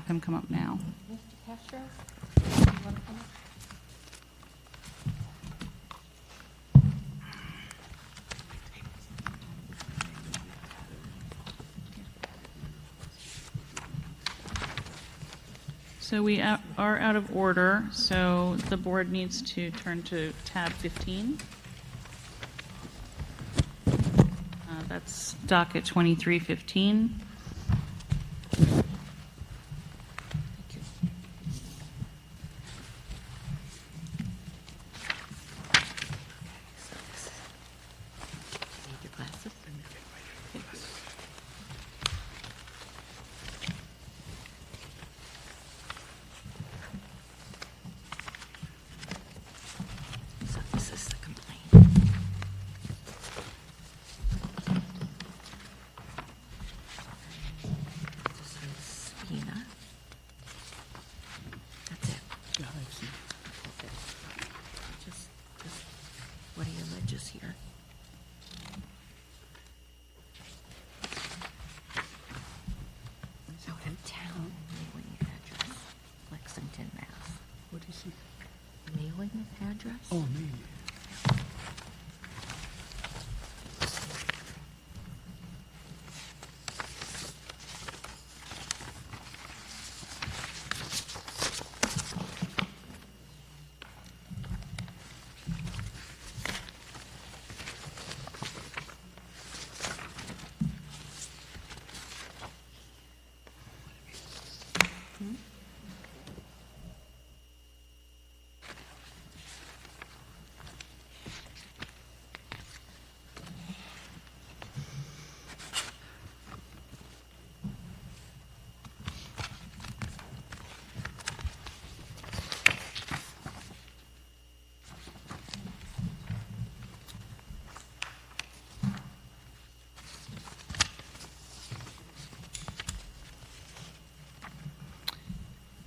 have him come up now. Mr. Castro, you want to come up? So we are out of order, so the board needs to turn to tab 15. That's docket 2315. Need your glasses? So this is the complaint. This is Spina. That's it. Yeah, I see. That's it. Just what he alleges here. So a town mailing address, Lexington, Mass. What is it? Mailing address? Oh, maybe.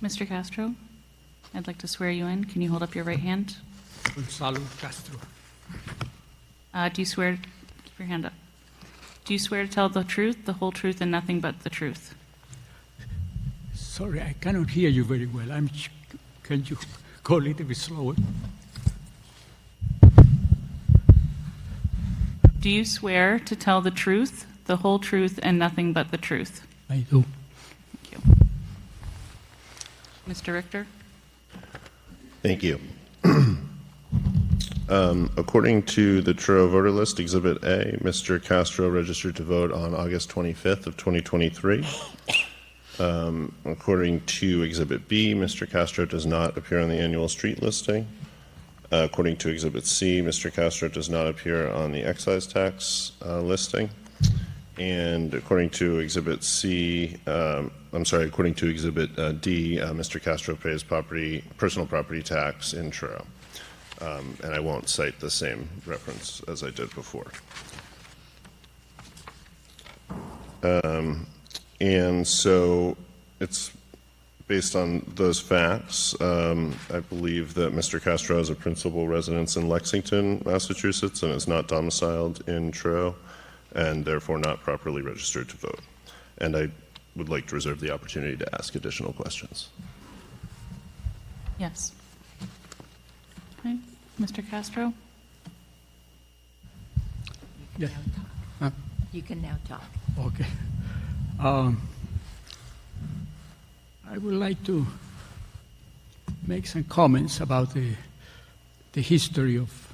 Mr. Castro, I'd like to swear you in. Can you hold up your right hand? Gonzalo Castro. Do you swear, keep your hand up. Do you swear to tell the truth, the whole truth, and nothing but the truth? Sorry, I cannot hear you very well. Can you go a little bit slower? Do you swear to tell the truth, the whole truth, and nothing but the truth? I do. Thank you. Mr. Richter? Thank you. According to the Truro voter list, Exhibit A, Mr. Castro registered to vote on August 25th of 2023. According to Exhibit B, Mr. Castro does not appear on the annual street listing. According to Exhibit C, Mr. Castro does not appear on the excise tax listing. And according to Exhibit C, according to Exhibit D, Mr. Castro pays personal property tax in Truro. And I won't cite the same reference as I did before. And so it's based on those facts. I believe that Mr. Castro has a principal residence in Lexington, Massachusetts, and is not domiciled in Truro, and therefore not properly registered to vote. And I would like to reserve the opportunity to ask additional questions. Yes. Okay. Mr. Castro? Yeah. You can now talk. Okay. I would like to make some comments about the history of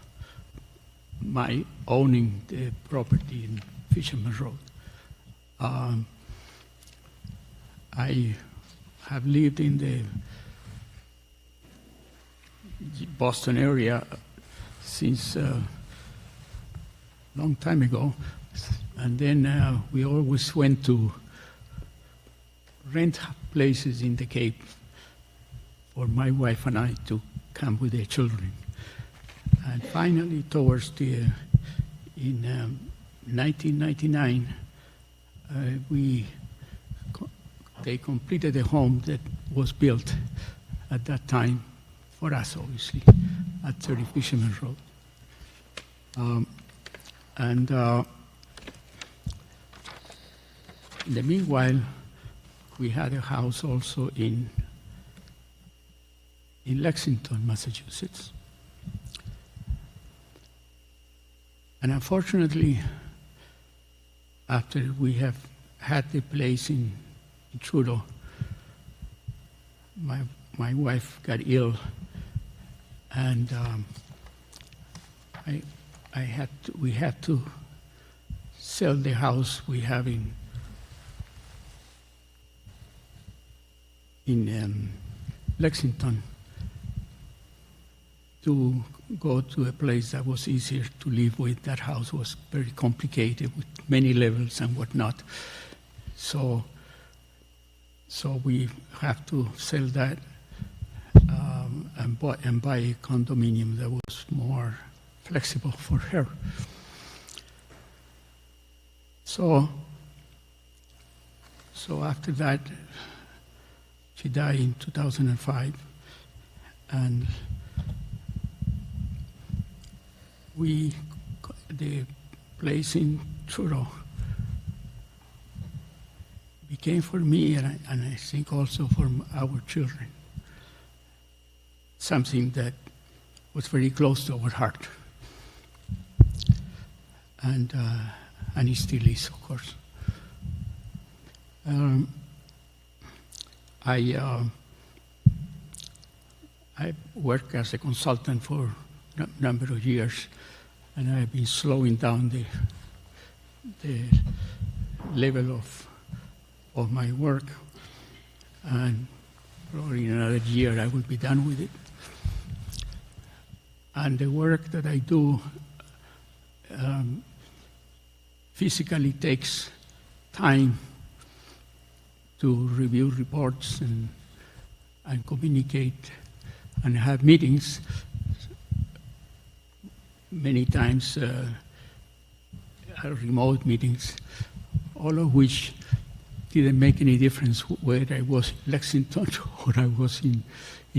my owning the property in Fisherman Road. I have lived in the Boston area since a long time ago, and then we always went to rent places in the Cape for my wife and I to come with their children. And finally, towards in 1999, they completed a home that was built at that time for us, obviously, at 30 Fisherman Road. In the meanwhile, we had a house also in Lexington, Massachusetts. And unfortunately, after we have had the place in Truro, my wife got ill, and we had to sell the house we have in Lexington to go to a place that was easier to live with. That house was very complicated with many levels and whatnot. So we have to sell that and buy a condominium that was more flexible for her. So after that, she died in 2005, and the place in Truro became for me, and I think also for our children, something that was very close to our heart. And it still is, of course. I worked as a consultant for a number of years, and I've been slowing down the level of my work, and probably in another year I will be done with it. And the work that I do physically takes time to review reports and communicate and have meetings, many times remote meetings, all of which didn't make any difference whether I was in Lexington or I was in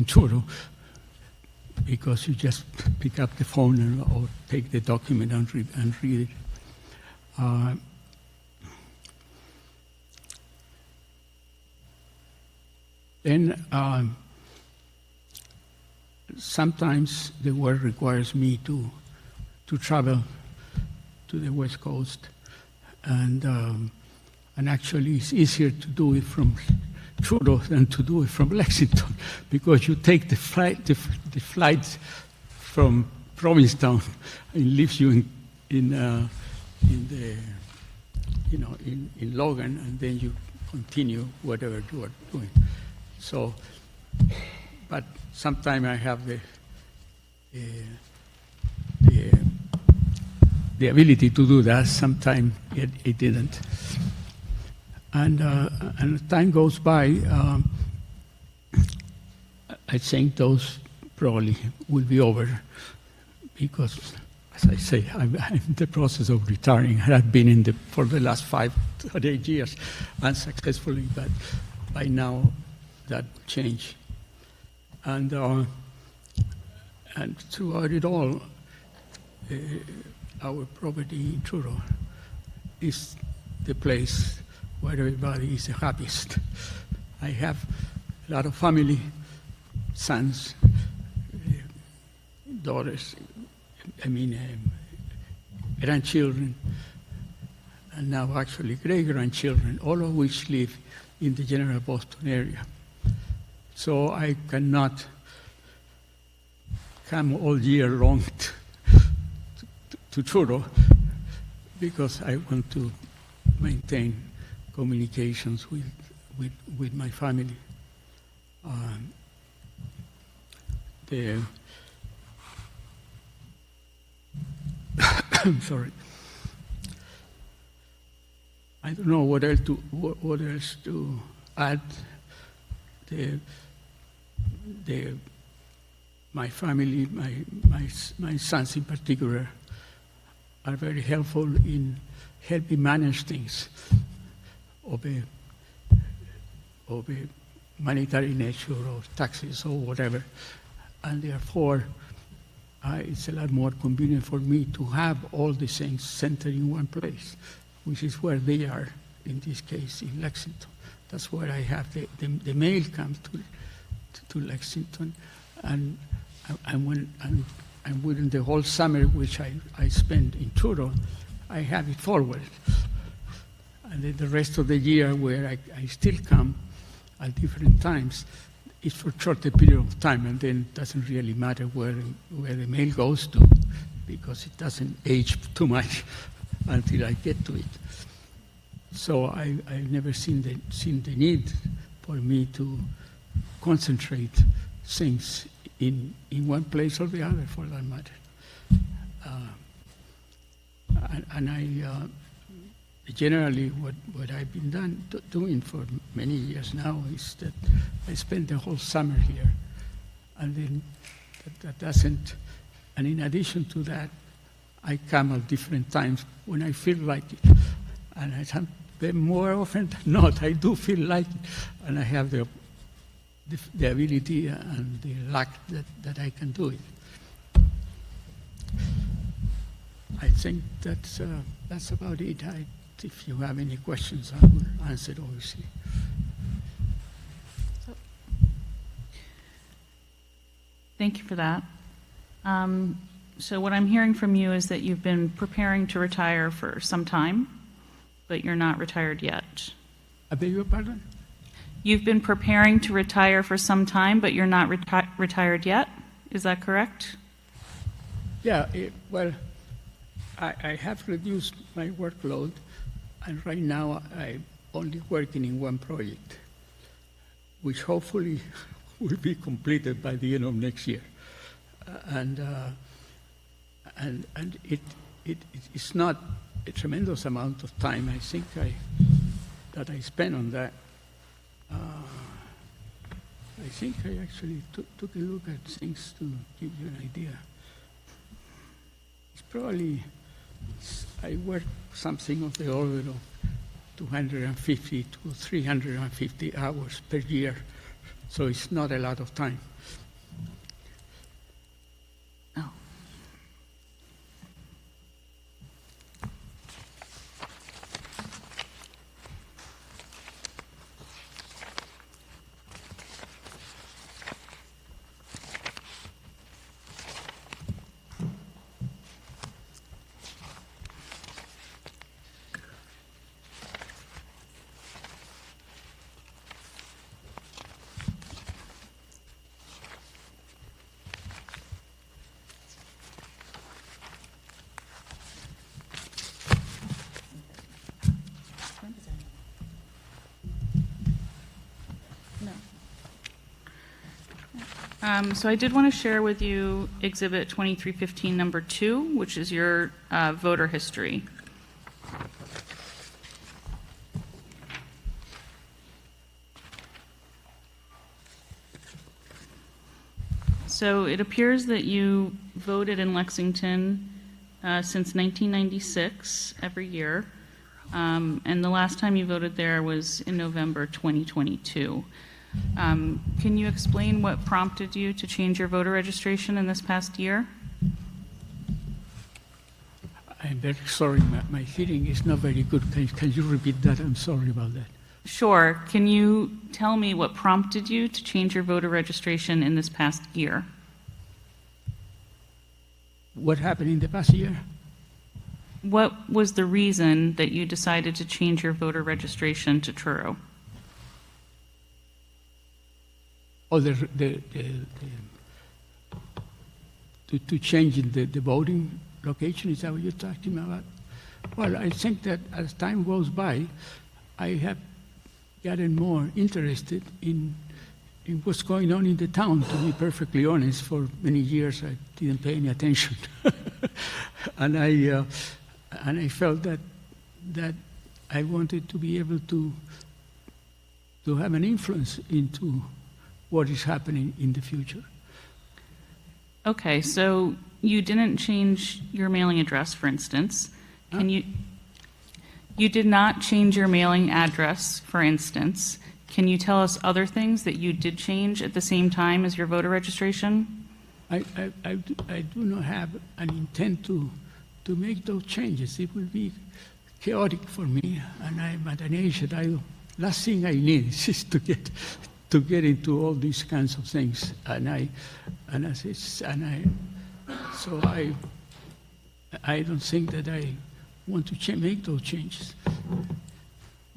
Truro, because you just pick up the phone or take the document and read it. Then sometimes the work requires me to travel to the West Coast, and actually it's easier to do it from Truro than to do it from Lexington, because you take the flight from Provincetown and leaves you in Logan, and then you continue whatever you are doing. So, but sometimes I have the ability to do that. Sometimes it didn't. And time goes by. I think those probably will be over, because, as I say, I'm in the process of retiring. I've been for the last 5 or 8 years unsuccessfully, but by now that will change. And throughout it all, our property in Truro is the place where everybody is the happiest. I have a lot of family, sons, daughters, grandchildren, and now actually great-grandchildren, all of which live in the general Boston area. So I cannot come all year long to Truro, because I want to maintain communications with my family. I'm sorry. I don't know what else to add. My family, my sons in particular, are very helpful in helping manage things of a monetary nature, or taxes or whatever, and therefore it's a lot more convenient for me to have all the things centered in one place, which is where they are, in this case, in Lexington. That's where I have the mail comes to Lexington, and within the whole summer, which I spent in Truro, I have it forwarded. And then the rest of the year, where I still come at different times, is for shorter period of time, and then it doesn't really matter where the mail goes to, because it doesn't age too much until I get to it. So I've never seen the need for me to concentrate things in one place or the other, for that matter. And I generally what I've been doing for many years now is that I spend the whole summer here, and then that doesn't. And in addition to that, I come at different times when I feel like it, and more often than not, I do feel like it, and I have the ability and the luck that I can do it. I think that's about it. If you have any questions, I will answer, obviously. Thank you for that. So what I'm hearing from you is that you've been preparing to retire for some time, but you're not retired yet. I beg your pardon? You've been preparing to retire for some time, but you're not retired yet. Is that correct? Yeah, well, I have reduced my workload, and right now I'm only working in one project, which hopefully will be completed by the end of next year. And it's not a tremendous amount of time, I think, that I spent on that. I think I actually took a look at things to give you an idea. It's probably, I work something of the order of 250 to 350 hours per year, so it's not a lot of time. Oh. So I did want to share with you Exhibit 2315, number 2, which is your voter history. So it appears that you voted in Lexington since 1996, every year, and the last time you voted there was in November 2022. Can you explain what prompted you to change your voter registration in this past year? I'm very sorry, my hearing is not very good. Can you repeat that? I'm sorry about that. Sure. Can you tell me what prompted you to change your voter registration in this past year? What happened in the past year? What was the reason that you decided to change your voter registration to Truro? Oh, to change the voting location, is that what you're talking about? Well, I think that as time goes by, I have gotten more interested in what's going on in the town, to be perfectly honest. For many years, I didn't pay any attention. And I felt that I wanted to be able to have an influence into what is happening in the future. Okay, so you didn't change your mailing address, for instance. You did not change your mailing address, for instance. Can you tell us other things that you did change at the same time as your voter registration? I do not have an intent to make those changes. It will be chaotic for me, and I'm at an age that last thing I need is just to get into all these kinds of things, so I don't think that I want to make those changes.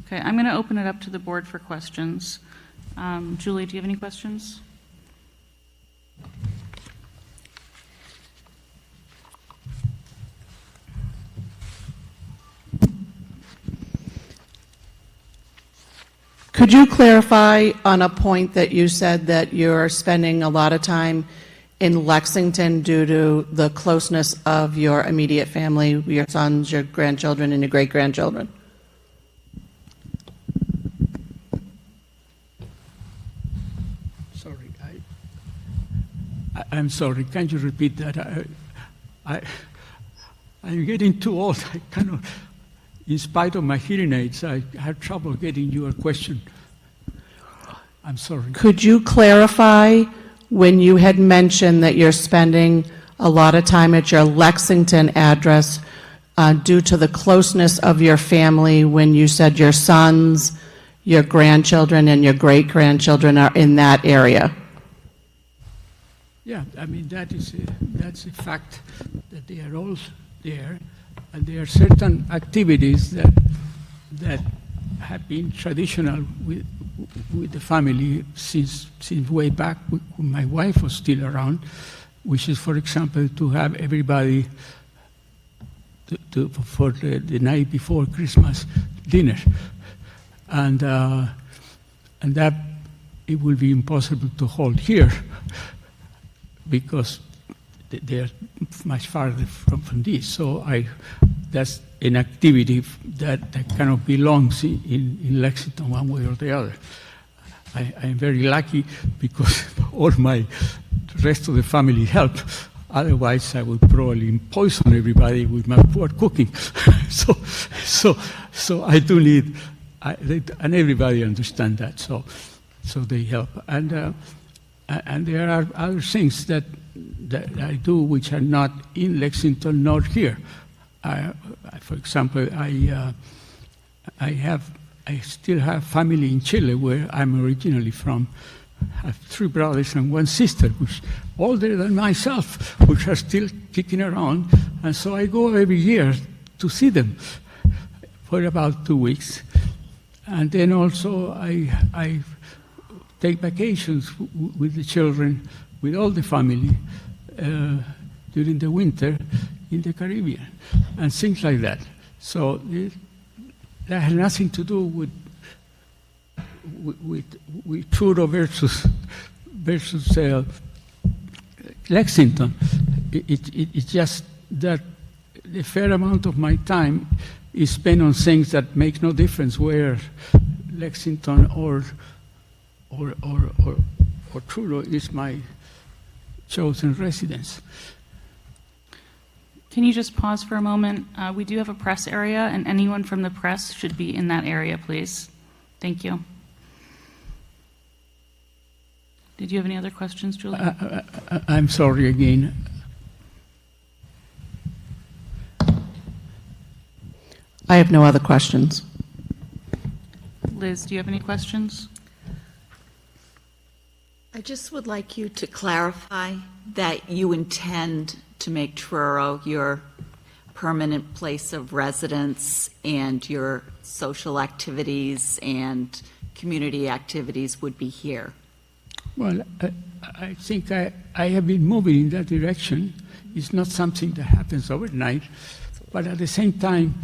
Okay, I'm going to open it up to the board for questions. Julie, do you have any questions? Could you clarify on a point that you said that you're spending a lot of time in Lexington due to the closeness of your immediate family, your sons, your grandchildren, and your great-grandchildren? Sorry, I'm sorry. Can you repeat that? I'm getting too old. I cannot. In spite of my hearing aids, I have trouble getting your question. I'm sorry. Could you clarify when you had mentioned that you're spending a lot of time at your Lexington address due to the closeness of your family, when you said your sons, your grandchildren, and your great-grandchildren are in that area? Yeah, I mean, that's a fact that they are all there, and there are certain activities that have been traditional with the family since way back when my wife was still around, which is, for example, to have everybody for the night before Christmas dinner, and that it will be impossible to hold here because they are much farther from this. So that's an activity that kind of belongs in Lexington one way or the other. I'm very lucky because all the rest of the family help. Otherwise, I would probably poison everybody with my poor cooking. so I do need, and everybody understands that. So they help. And there are other things that I do which are not in Lexington nor here. For example, I still have family in Chile, where I'm originally from. I have 3 brothers and 1 sister, which older than myself, which are still kicking around, and so I go every year to see them for about 2 weeks, and then also I take vacations with the children, with all the family during the winter in the Caribbean, and things like that. So that has nothing to do with Truro versus Lexington. It's just that a fair amount of my time is spent on things that make no difference where Lexington or Truro is my chosen residence. Can you just pause for a moment? We do have a press area, and anyone from the press should be in that area, please. Thank you. Did you have any other questions, Julie? I'm sorry again. I have no other questions. Liz, do you have any questions? I just would like you to clarify that you intend to make Truro your permanent place of residence, and your social activities and community activities would be here. Well, I think I have been moving in that direction. It's not something that happens overnight, but at the same time,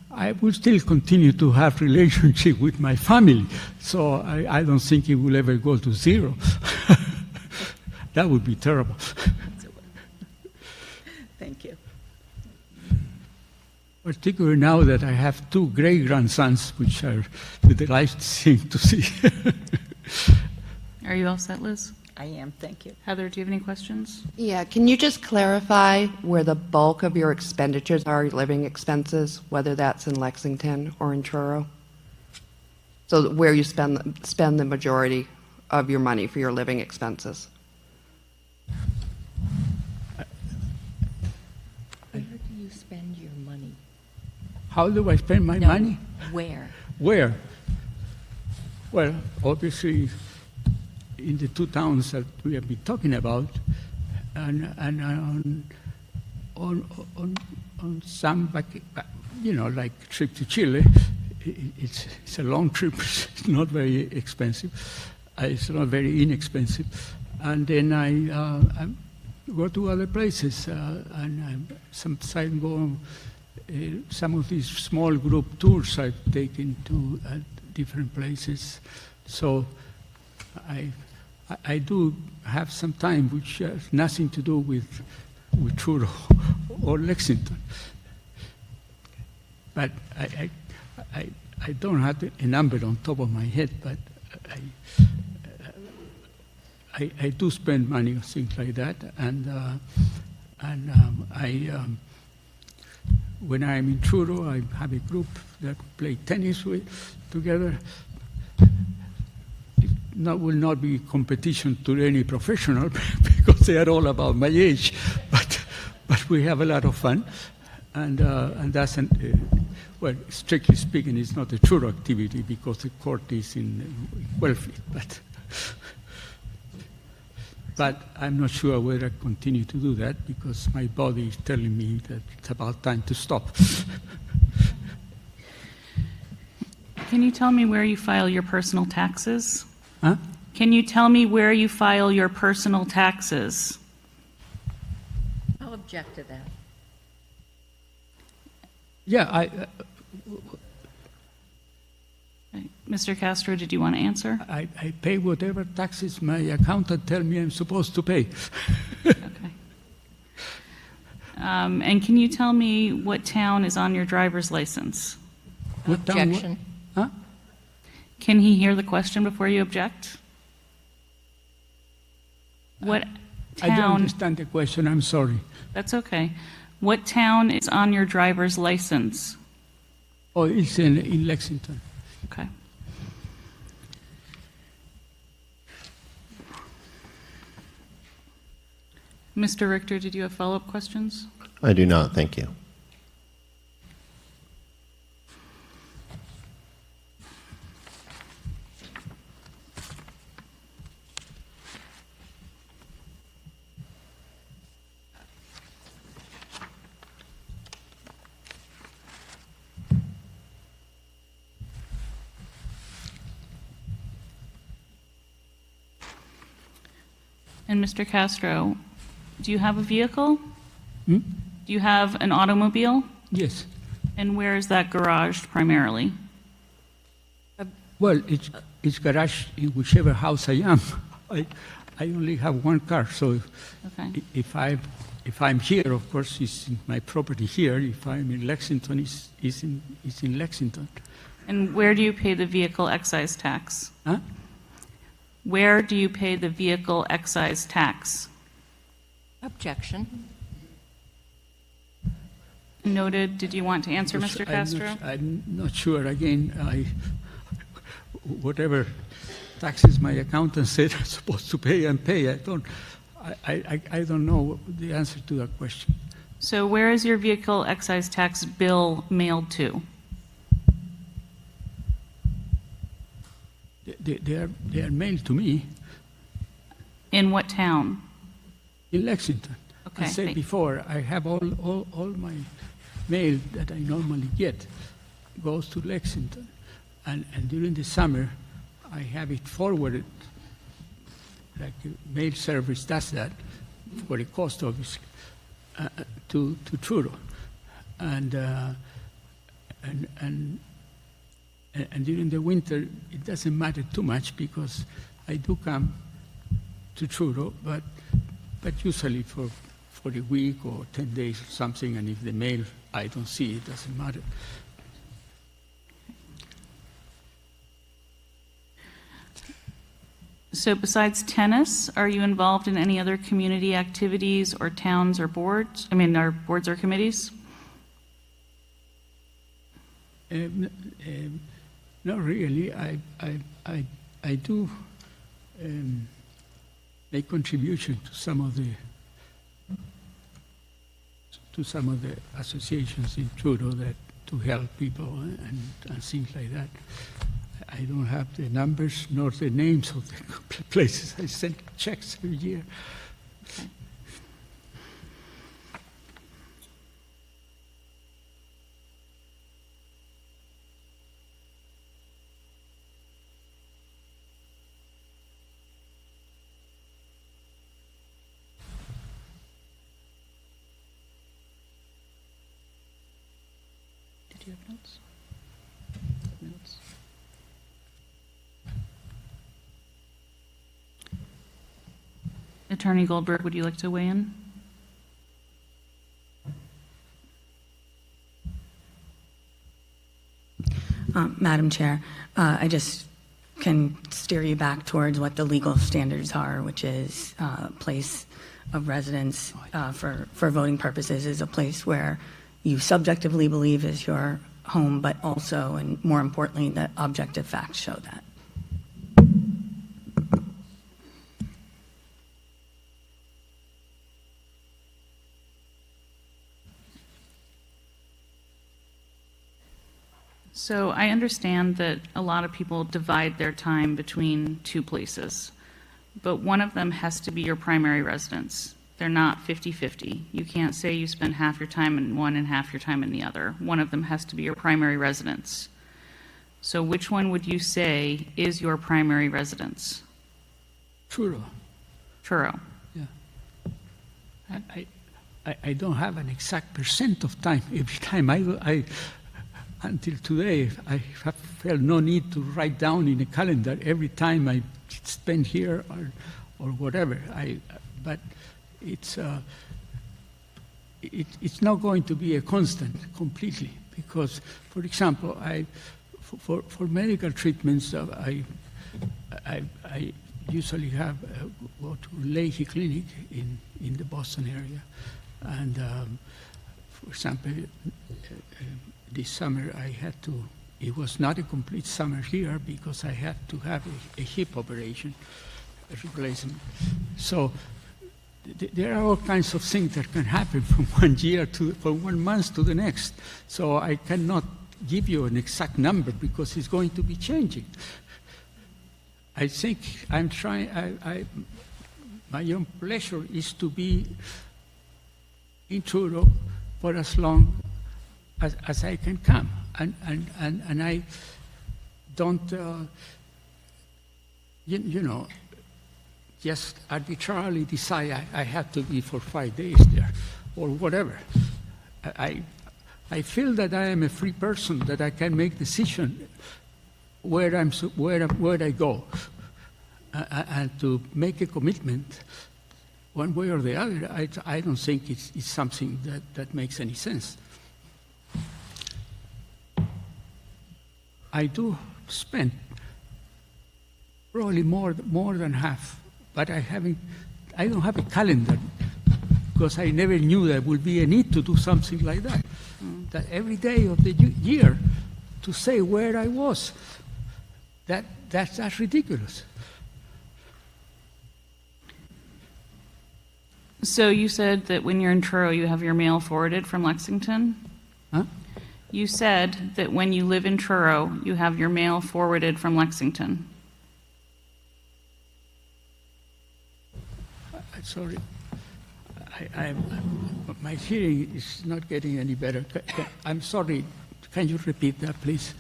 I will still continue to have relationship with my family, so I don't think it will ever go to zero. That would be terrible. Thank you. Particularly now that I have 2 great-grandsons, which are the delightful thing to see. Are you all set, Liz? I am, thank you. Heather, do you have any questions? Yeah, can you just clarify where the bulk of your expenditures are, your living expenses, whether that's in Lexington or in Truro? So where you spend the majority of your money for your living expenses? Where do you spend your money? How do I spend my money? Where? Where? Well, obviously, in the two towns that we have been talking about, and on some, like trip to Chile, it's a long trip. It's not very expensive. It's not very inexpensive. And then I go to other places, and sometimes go on some of these small group tours I've taken to different places. So I do have some time which has nothing to do with Truro or Lexington. But I don't have a number on top of my head, but I do spend money on things like that, and when I'm in Truro, I have a group that play tennis with together. It will not be competition to any professional because they are all about my age, but we have a lot of fun, and that's well, strictly speaking, it's not a Truro activity because the court is in Wellfleet, but I'm not sure whether I continue to do that because my body is telling me that it's about time to stop. Can you tell me where you file your personal taxes? Huh? Can you tell me where you file your personal taxes? I'll object to that. Yeah, Mr. Castro, did you want to answer? I pay whatever taxes my accountant tell me I'm supposed to pay. Okay. And can you tell me what town is on your driver's license? What town- Objection. Huh? Can he hear the question before you object? What I don't town? understand the question, I'm sorry. That's okay. What town is on your driver's license? Oh, it's in Lexington. Okay. Mr. Richter, did you have follow-up questions? I do not, thank you. And Mr. Castro, do you have a vehicle? Hmm? Do you have an automobile? Yes. And where is that garaged primarily? Well, it's garage in whichever house I am. I only have one car, so Okay. if I'm here, of course, it's in my property here. If I'm in Lexington, it's in Lexington. And where do you pay the vehicle excise tax? Huh? Where do you pay the vehicle excise tax? Objection. Noted. Did you want to answer, Mr. Castro? I'm not sure. Again, whatever taxes my accountant said I'm supposed to pay, and pay. I don't know the answer to that question. So where is your vehicle excise tax bill mailed to? They are mailed to me In what town? in Lexington. Okay, I said thank- before, I have all my mail that I normally get goes to Lexington. And during the summer, I have it forwarded, like a mail service does that, for a cost, obviously, to Truro. And during the winter, it doesn't matter too much because I do come to Truro, but usually for a week or 10 days or something, and if the mail I don't see, it doesn't matter. So besides tennis, are you involved in any other community activities or towns or boards? Or boards or committees? Not really. I do make contribution to some of the associations in Truro that to help people and things like that. I don't have the numbers nor the names of the places I send checks every year. Did you have notes? Notes. Attorney Goldberg, would you like to weigh in? Madam Chair, I just can steer you back towards what the legal standards are, which is place of residence for voting purposes is a place where you subjectively believe is your home, but also, and more importantly, that objective facts show that. So I understand that a lot of people divide their time between two places, but one of them has to be your primary residence. They're not 50-50. You can't say you spend half your time in one and half your time in the other. One of them has to be your primary residence. So which one would you say is your primary residence? Truro. Truro. Yeah. I don't have an exact percent of time. Every time I until today, I have felt no need to write down in a calendar every time I spend here or whatever. But it's not going to be a constant completely because, for example, for medical treatments, I usually have go to Leahy Clinic in the Boston area, and for example. This summer I had to, it was not a complete summer here because I had to have a hip operation, a replacement. So there are all kinds of things that can happen from from 1 month to the next. So I cannot give you an exact number because it's going to be changing. I think I'm trying, my own pleasure is to be in Truro for as long as I can come, and I don't, you know, just arbitrarily decide I have to be for 5 days there, or whatever. I feel that I am a free person, that I can make decision where I go, and to make a commitment one way or the other. I don't think it's something that makes any sense. I do spend probably more than half, but I don't have a calendar because I never knew there would be a need to do something like that. That every day of the year to say where I was, that's ridiculous. So you said that when you're in Truro, you have your mail forwarded from Lexington? Huh? You said that when you live in Truro, you have your mail forwarded from Lexington. Sorry, my hearing is not getting any better. I'm sorry. Can you repeat that, please?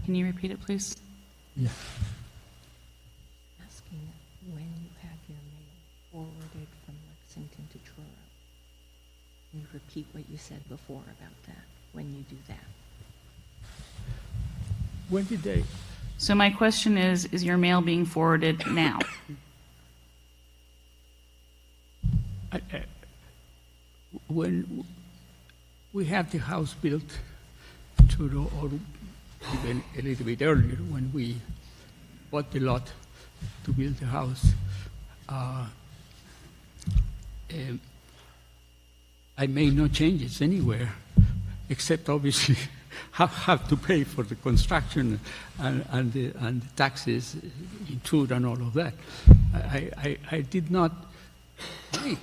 Can you repeat it, please? Yeah. Asking when you have your mail forwarded from Lexington to Truro. Can you repeat what you said before about that, when you do that? When did they? So my question is your mail being forwarded now? When we had the house built in Truro, or even a little bit earlier, when we bought the lot to build the house, I made no changes anywhere, except obviously have to pay for the construction and the taxes in Truro and all of that. I did not make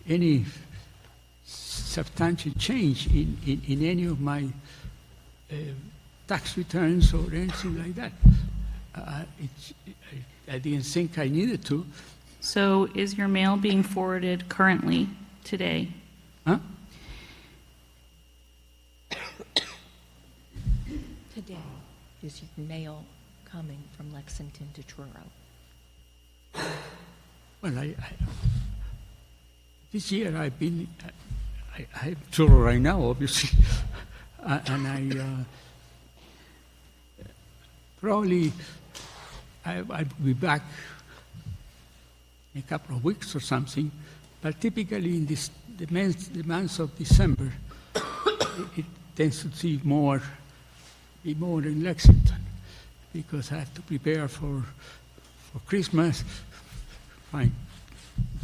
any substantial change in any of my tax returns or anything like that. I didn't think I needed to. So is your mail being forwarded currently, today? Huh? Today, is your mail coming from Lexington to Truro? Well, this year I've been, I have Truro right now, obviously, and probably I'll be back in a couple of weeks or something, but typically in the months of December, it tends to be more in Lexington, because I have to prepare for Christmas, find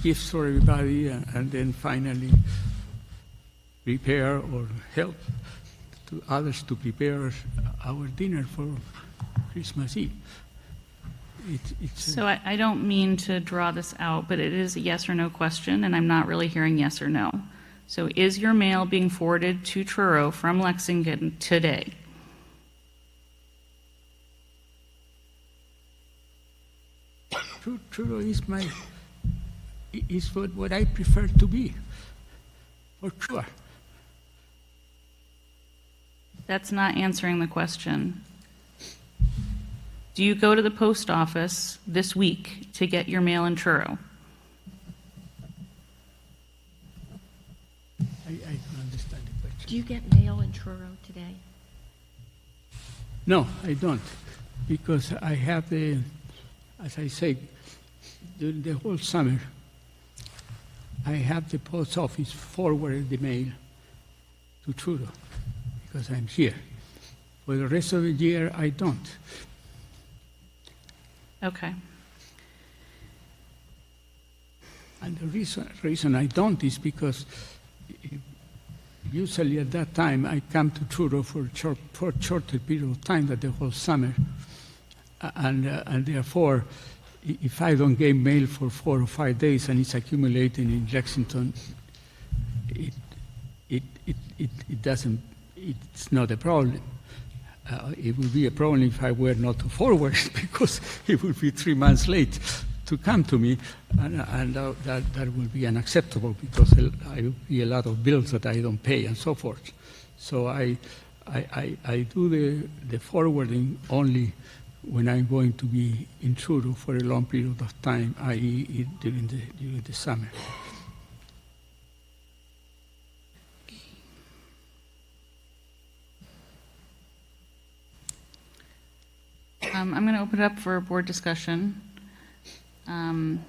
gifts for everybody, and then finally prepare or help to others to prepare our dinner for Christmas Eve. So I don't mean to draw this out, but it is a yes or no question, and I'm not really hearing yes or no. So is your mail being forwarded to Truro from Lexington today? Truro is what I prefer to be, for sure. That's not answering the question. Do you go to the post office this week to get your mail in Truro? I don't understand the question. Do you get mail in Truro today? No, I don't, because I have as I say, during the whole summer, I have the post office forward the mail to Truro, because I'm here. For the rest of the year, I don't. Okay. And the reason I don't is because usually at that time I come to Truro for a shorter period of time than the whole summer, and therefore, if I don't get mail for 4 or 5 days and it's accumulating in Lexington, it doesn't. It's not a problem. It would be a problem if I were not to forward it, because it would be 3 months late to come to me, and that would be unacceptable, because I would be a lot of bills that I don't pay and so forth. So I do the forwarding only when I'm going to be in Truro for a long period of time, i.e. during the summer. I'm going to open it up for board discussion. I'm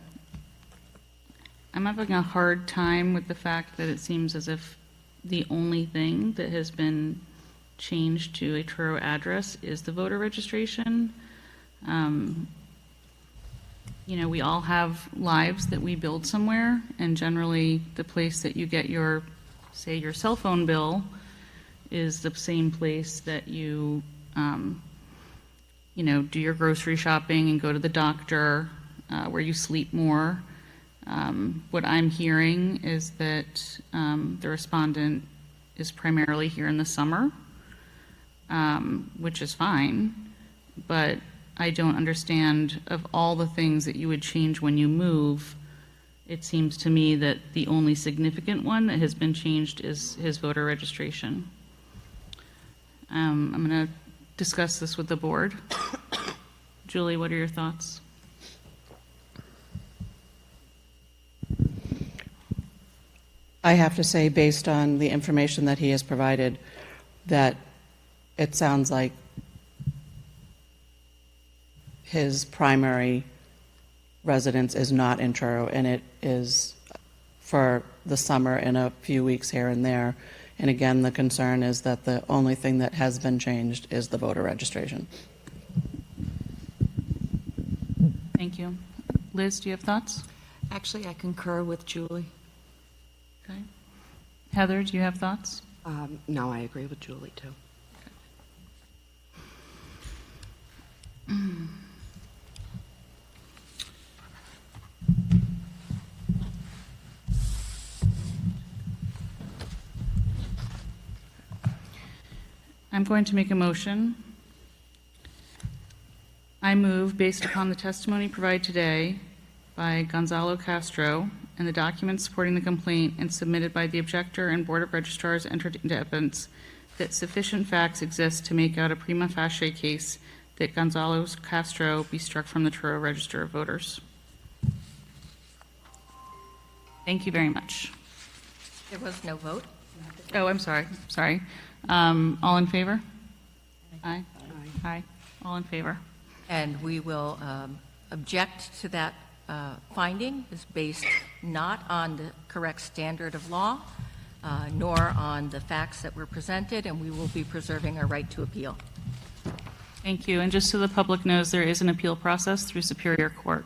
having a hard time with the fact that it seems as if the only thing that has been changed to a Truro address is the voter registration. You know, we all have lives that we build somewhere, and generally the place that you get your, say, your cell phone bill is the same place that you do your grocery shopping and go to the doctor, where you sleep more. What I'm hearing is that the respondent is primarily here in the summer, which is fine, but I don't understand, of all the things that you would change when you move, it seems to me that the only significant one that has been changed is his voter registration. I'm going to discuss this with the board. Julie, what are your thoughts? I have to say, based on the information that he has provided, that it sounds like his primary residence is not in Truro, and it is for the summer and a few weeks here and there. And again, the concern is that the only thing that has been changed is the voter registration. Thank you. Liz, do you have thoughts? Actually, I concur with Julie. Okay. Heather, do you have thoughts? No, I agree with Julie, too. I'm going to make a motion I move, based upon the testimony provided today by Gonzalo Castro and the documents supporting the complaint and submitted by the objector and Board of Registrars entered into evidence, that sufficient facts exist to make out a prima facie case that Gonzalo Castro be struck from the Truro Register of Voters. Thank you very much. There was no vote. Oh, I'm sorry. All in favor? Aye. Aye. All in favor? And we will object to that finding is based not on the correct standard of law, nor on the facts that were presented, and we will be preserving our right to appeal. Thank you. And just so the public knows, there is an appeal process through Superior Court.